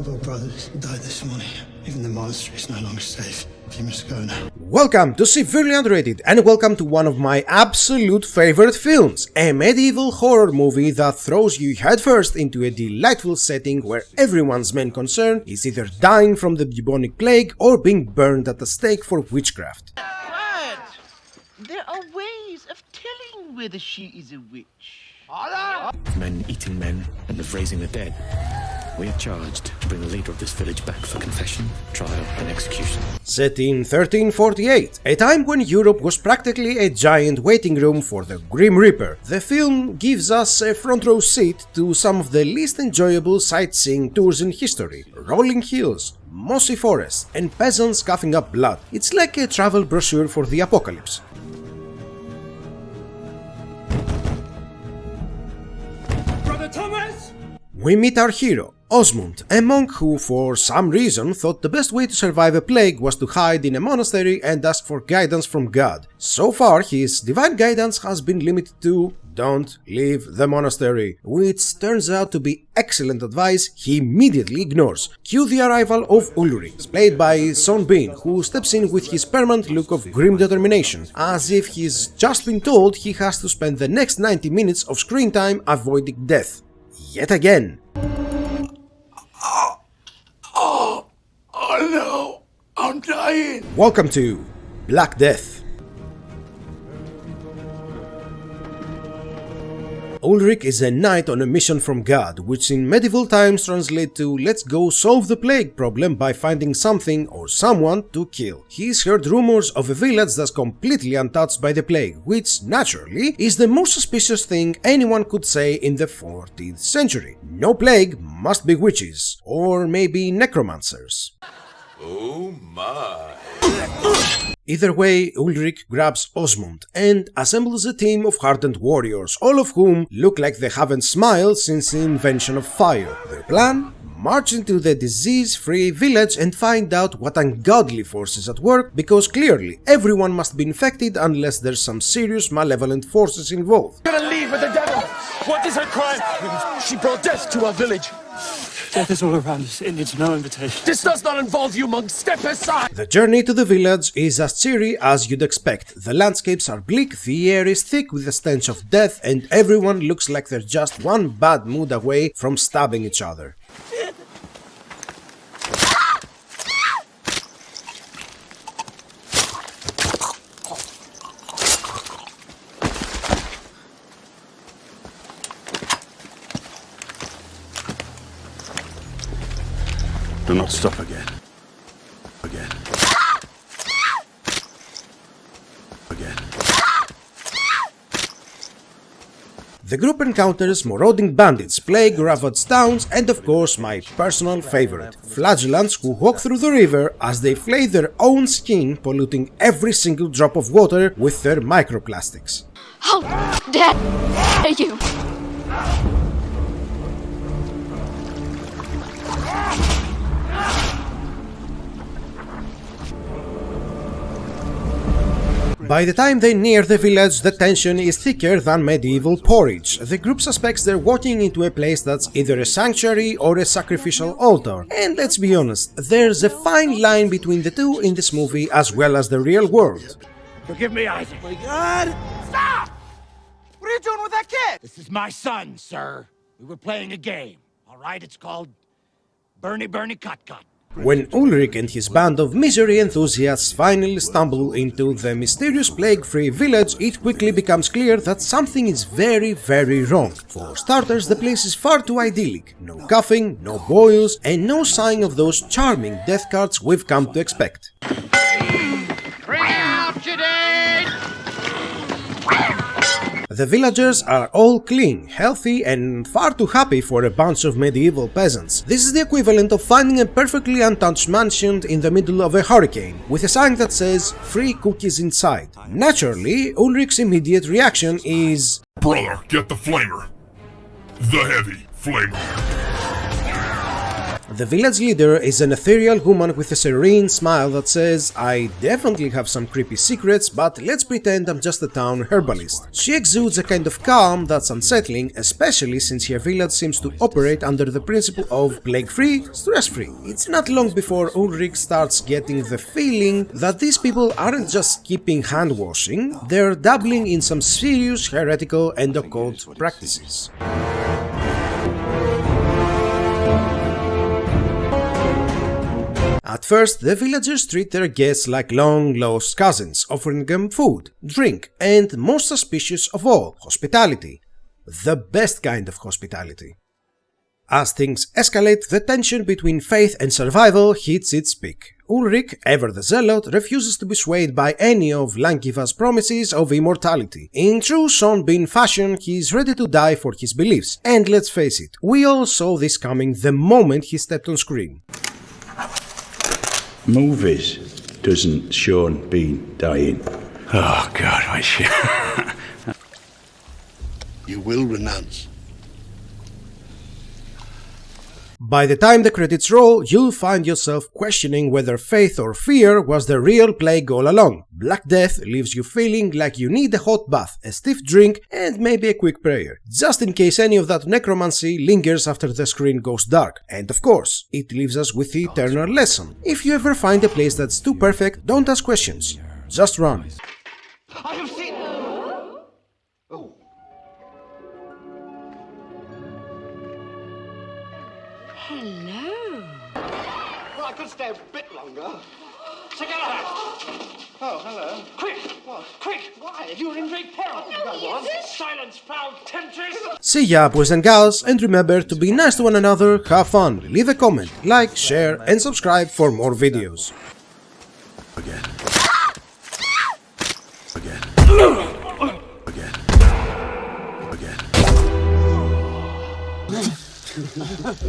Several brothers died this morning. Even the monastery is no longer safe. You must go now. Welcome to Severely Underrated, and welcome to one of my absolute favorite films, a medieval horror movie that throws you headfirst into a delightful setting where everyone's main concern is either dying from the bubonic plague or being burned at the stake for witchcraft. Quiet! There are ways of telling whether she is a witch. Men eating men and of raising the dead. We are charged to bring the leader of this village back for confession, trial, and execution. Set in 1348, a time when Europe was practically a giant waiting room for the Grim Reaper, the film gives us a front row seat to some of the least enjoyable sightseeing tours in history. Rolling hills, mossy forests, and peasants coughing up blood. It's like a travel brochure for the apocalypse. Brother Thomas! We meet our hero, Osmund, a monk who, for some reason, thought the best way to survive a plague was to hide in a monastery and ask for guidance from God. So far, his divine guidance has been limited to "don't leave the monastery," which turns out to be excellent advice he immediately ignores. Cue the arrival of Ulrich, played by Sean Bean, who steps in with his permanent look of grim determination, as if he's just been told he has to spend the next 90 minutes of screen time avoiding death. Yet again. Oh no! I'm dying! Welcome to Black Death. Ulrich is a knight on a mission from God, which in medieval times translates to "let's go solve the plague problem by finding something or someone to kill." He's heard rumors of a village that's completely untouched by the plague, which, naturally, is the most suspicious thing anyone could say in the 14th century. No plague, must be witches, or maybe necromancers. Oh my! Either way, Ulrich grabs Osmund and assembles a team of hardened warriors, all of whom look like they haven't smiled since the invention of fire. Their plan? March into the disease-free village and find out what ungodly force is at work, because clearly everyone must be infected unless there's some serious malevolent forces involved. Gonna leave with the devil! What is her crime? She brought death to our village. Death is all around us, and it's no invitation. This does not involve you, monk. Step aside! The journey to the village is as cheery as you'd expect. The landscapes are bleak, the air is thick with the stench of death, and everyone looks like they're just one bad mood away from stabbing each other. Do not stop again. Again. Again. The group encounters marauding bandits, plague-ravaged towns, and of course my personal favorite, flagellants who walk through the river as they flay their own skin, polluting every single drop of water with their microplastics. How dare you! By the time they near the village, the tension is thicker than medieval porridge. The group suspects they're walking into a place that's either a sanctuary or a sacrificial altar. And let's be honest, there's a fine line between the two in this movie as well as the real world. Forgive me, Isaac. My God! Stop! What are you doing with that kid? This is my son, sir. We were playing a game, all right? It's called Bernie Cut Cut. When Ulrich and his band of misery enthusiasts finally stumble into the mysterious plague-free village, it quickly becomes clear that something is very, very wrong. For starters, the place is far too idyllic. No coughing, no boils, and no sign of those charming death cards we've come to expect. Bring out your dead! The villagers are all clean, healthy, and far too happy for a bunch of medieval peasants. This is the equivalent of finding a perfectly untouched mansion in the middle of a hurricane, with a sign that says "free cookies inside." Naturally, Ulrich's immediate reaction is, "Brother, get the flamer. The heavy flamer." The village leader is an ethereal woman with a serene smile that says, "I definitely have some creepy secrets, but let's pretend I'm just a town herbalist." She exudes a kind of calm that's unsettling, especially since her village seems to operate under the principle of plague-free, stress-free. It's not long before Ulrich starts getting the feeling that these people aren't just keeping hand-washing, they're dabbling in some serious heretical and occult practices. At first, the villagers treat their guests like long-lost cousins, offering them food, drink, and, most suspicious of all, hospitality. The best kind of hospitality. As things escalate, the tension between faith and survival hits its peak. Ulrich, ever the zealot, refuses to be swayed by any of Lankiva's promises of immortality. In true Sean Bean fashion, he is ready to die for his beliefs, and let's face it, we all saw this coming the moment he stepped on screen. Movies doesn't Sean Bean dying. Oh God, I should. You will renounce. By the time the credits roll, you'll find yourself questioning whether faith or fear was the real plague all along. Black Death leaves you feeling like you need a hot bath, a stiff drink, and maybe a quick prayer, just in case any of that necromancy lingers after the screen goes dark. And of course, it leaves us with the eternal lesson. If you ever find a place that's too perfect, don't ask questions. Just run. I have seen... Hello. Well, I could stay a bit longer. So get out. Oh, hello. Quick! What? Quick! Why? You're in great peril. Go on. Silence, foul temptress! See ya, boys and gals, and remember to be nice to one another, have fun, leave a comment, like, share, and subscribe for more videos. Again. Again. Again. Again.